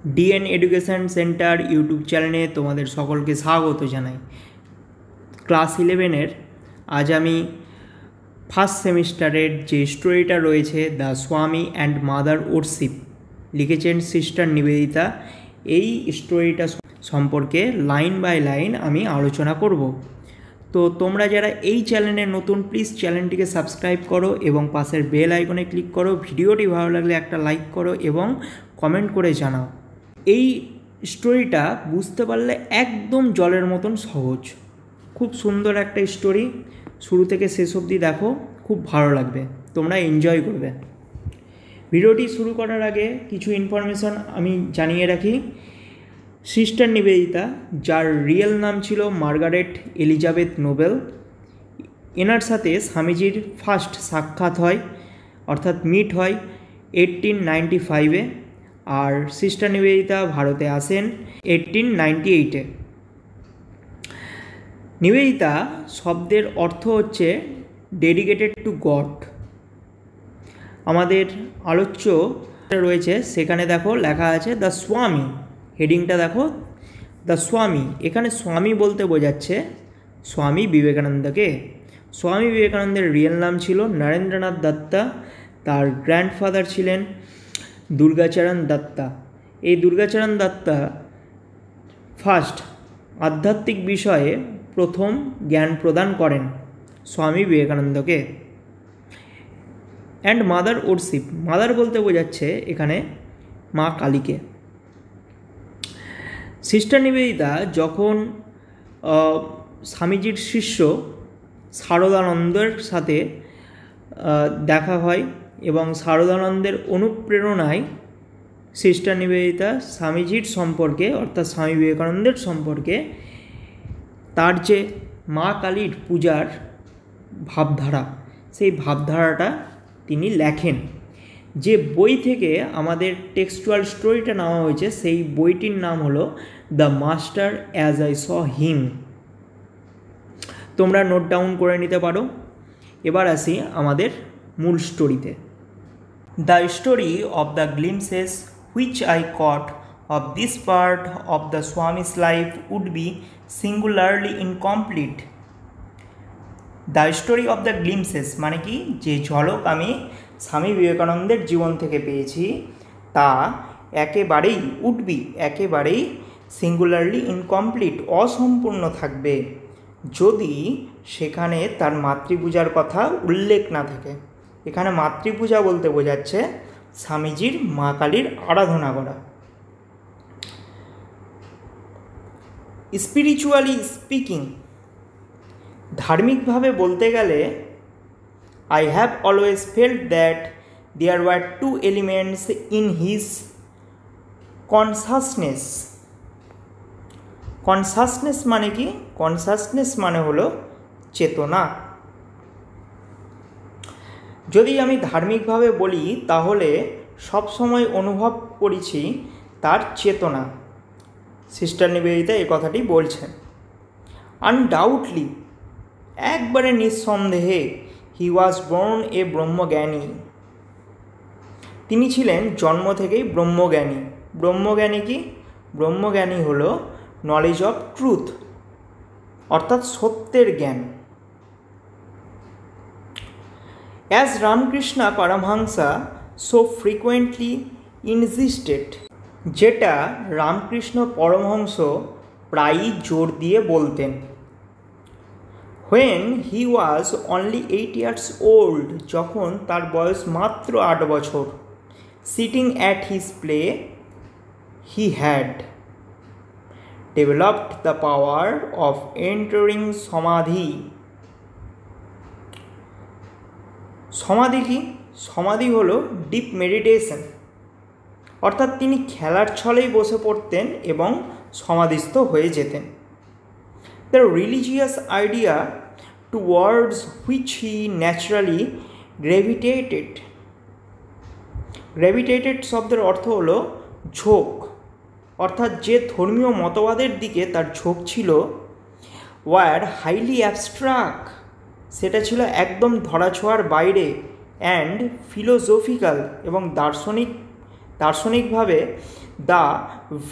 DNA education centre YouTube চ্যানেলে তোমাদের সকলকে স্বাগত জানাই। ক্লাস 11-এর আজ আমি ফার্স্ট সেমিস্টারের যে স্টোরিটা রয়েছে দ্য স্বামী অ্যান্ড মাদার ওরশিপ লিখেছেন সিস্টার নিবেদিতা। এই স্টোরিটা সম্পর্কে লাইন বাই লাইন আমি আলোচনা করব। তো তোমরা যারা এই চ্যানেলে নতুন, প্লিজ চ্যানেলটিকে সাবস্ক্রাইব করো এবং পাশের বেল আইকনে ক্লিক করো। ভিডিওটি ভালো লাগলে একটা লাইক করো এবং কমেন্ট করে জানাও। এই স্টোরিটা বুঝতে পারলে একদম জলের মতন সহজ, খুব সুন্দর একটা স্টোরি। শুরু থেকে শেষ অবধি দেখো, খুব ভালো লাগবে, তোমরা এনজয় করবে। ভিডিওটি শুরু করার আগে কিছু ইনফরমেশন আমি জানিয়ে রাখি। সিস্টার নিবেদিতা, যার রিয়েল নাম ছিল মার্গারেট এলিজাবেথ নোবেল, এনার সাথে স্বামীজির ফার্স্ট সাক্ষাৎ হয়, অর্থাৎ মিট হয় 1895-এ। আর সিস্টার নিবেদিতা ভারতে আসেন 1898-এ। নিবেদিতা শব্দের অর্থ হচ্ছে ডেডিকেটেড টু গড। আমাদের আলোচ্য রয়েছে, সেখানে দেখো লেখা আছে দ্য স্বামী, হেডিংটা দেখো দ্য স্বামী। এখানে স্বামী বলতে বোঝাচ্ছে স্বামী বিবেকানন্দকে। স্বামী বিবেকানন্দের রিয়েল নাম ছিল নরেন্দ্রনাথ দত্তা। তার গ্র্যান্ডফাদার ছিলেন দুর্গাচরণ দত্তা। এই দুর্গাচরণ দত্তা ফার্স্ট আধ্যাত্মিক বিষয়ে প্রথম জ্ঞান প্রদান করেন স্বামী বিবেকানন্দকে। অ্যান্ড মাদার ওরশিপ, মাদার বলতে বোঝাচ্ছে এখানে মা কালীকে। সিস্টার নিবেদিতা যখন স্বামীজির শিষ্য শারদানন্দের সাথে দেখা হয় এবং শারদানন্দের অনুপ্রেরণায় সিস্টার নিবেদিতা স্বামীজির সম্পর্কে, অর্থাৎ স্বামী বিবেকানন্দের সম্পর্কে তার যে মা কালীর পূজার ভাবধারা, সেই ভাবধারাটা তিনি লেখেন। যে বই থেকে আমাদের টেক্সচুয়াল স্টোরিটা নেওয়া হয়েছে, সেই বইটির নাম হলো the master as I saw him. তোমরা নোট ডাউন করে নিতে পারো। এবার আসি আমাদের মূল স্টোরিতে। The story of the glimpses which I caught of this part of the Swami's life would be singularly incomplete. The story of the glimpses মানে কি, যে ঝলক আমি স্বামী বিবেকানন্দের জীবন থেকে পেয়েছি তা একেবারেই একেবারেই সিঙ্গুলারলি ইনকমপ্লিট, অসম্পূর্ণ থাকবে যদি সেখানে তার মাতৃপূজার কথা উল্লেখ না থাকে। এখানে মাতৃপূজা বলতে বোঝাচ্ছে স্বামীজির মা কালীর আরাধনা করা। স্পিরিচুয়ালি স্পিকিং, ধার্মিকভাবে বলতে গেলে, I have always felt that there were two elements in his consciousness. Consciousness মানে কি? কনসাসনেস মানে হলো চেতনা। যদি আমি ধার্মিকভাবে বলি তাহলে সবসময় অনুভব করেছি তার চেতনা। সিস্টার নিবেদিতা এই কথাটি বলছেন। আনডাউটলি, একবারে নিঃসন্দেহে, হি ওয়াজ বর্ন এ ব্রহ্মজ্ঞানী। তিনি ছিলেন জন্ম থেকেই ব্রহ্মজ্ঞানী। ব্রহ্মজ্ঞানী কি? ব্রহ্মজ্ঞানী হলো নলেজ অফ ট্রুথ, অর্থাৎ সত্যের জ্ঞান। অ্যাজ রামকৃষ্ণা পরমহংসা সো ফ্রিকুয়েন্টলি ইনজিস্টেড, যেটা রামকৃষ্ণ পরমহংস প্রায়ই জোর দিয়ে বলতেন। When he was only 8 years old, যখন তার বয়স মাত্র 8 বছর, sitting at his play, he had developed the power of entering samadhi. সমাধি কি? সমাধি হলো ডিপ মেডিটেশন, অর্থাৎ তিনি খেলার ছলেই বসে পড়তেন এবং সমাধিস্থ হয়ে যেতেন। The religious idea towards which he naturally gravitated. Gravitated শব্দের অর্থ হলো ঝোঁক, অর্থাৎ যে ধর্মীয় মতবাদের দিকে তার ঝোঁক ছিল, ওয়ার হাইলি অ্যাবস্ট্রাক্ট, সেটা ছিল একদম ধরাছোঁয়ার বাইরে, অ্যান্ড ফিলোসফিক্যাল, এবং দার্শনিক দার্শনিকভাবে the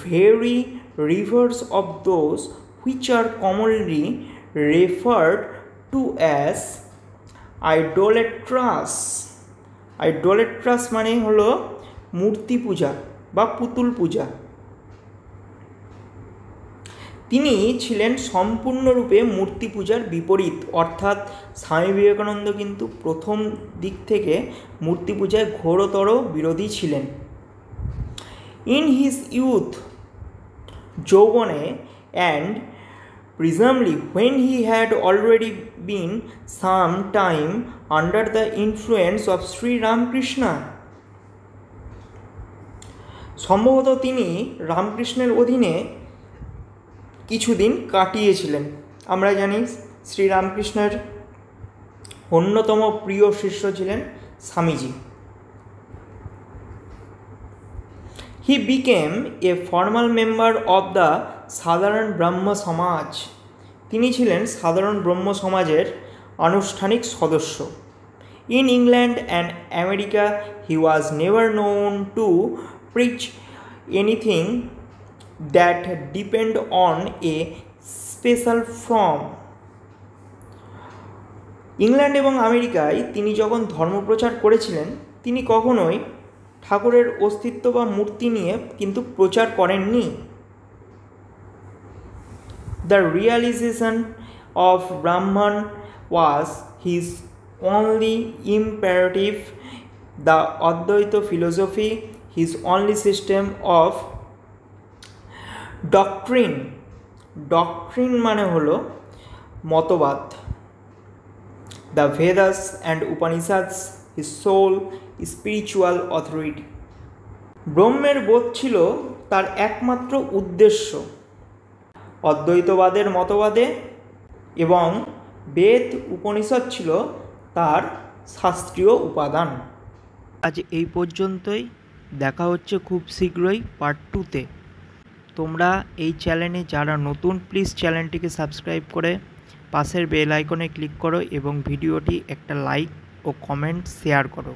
very reverse of those which are commonly referred to as idolatrous. Idolatrous মানে হলো মূর্তি পূজা বা পুতুল পূজা। তিনি ছিলেন সম্পূর্ণরূপে মূর্তি পূজার বিপরীত, অর্থাৎ স্বামী বিবেকানন্দ কিন্তু প্রথম দিক থেকে মূর্তি পূজায় ঘোরতর বিরোধী ছিলেন। ইন হিজ ইউথ, যৌবনে, and presumably when he had already been some time under the influence of Sri Ramakrishna, সম্ভবত তিনি রামকৃষ্ণের অধীনে কিছুদিন কাটিয়েছিলেন। আমরা জানি শ্রীরামকৃষ্ণের অন্যতম প্রিয় শিষ্য ছিলেন Swamiji. He became a formal member of the সাধারণ ব্রহ্ম সমাজ। তিনি ছিলেন সাধারণ ব্রহ্ম সমাজের আনুষ্ঠানিক সদস্য। In England and America he was never known to preach anything that depend on a special form. England এবং আমেরিকায় তিনি যখন ধর্মপ্রচার করেছিলেন, তিনি কখনোই ঠাকুরের অস্তিত্ব বা মূর্তি নিয়ে কিন্তু প্রচার করেননি। The realization of Brahman was his only imperative, the Advaita philosophy his only system of doctrine. Doctrine মানে হলো মতবাদ। The Vedas and Upanishads his sole spiritual authority. ব্রহ্মের বোধ ছিল তার একমাত্র উদ্দেশ্য। অদ্বৈতবাদের মতবাদে এবং বেদ উপনিষদ ছিল তার শাস্ত্রীয় উপাদান। আজ এই পর্যন্তই, দেখা হচ্ছে খুব শীঘ্রই পার্ট 2-তে। তোমরা এই চ্যানেলে যারা নতুন, প্লিজ চ্যানেলটিকে সাবস্ক্রাইব করে পাশের বেল আইকনে ক্লিক করো এবং ভিডিওটি একটা লাইক ও কমেন্ট শেয়ার করো।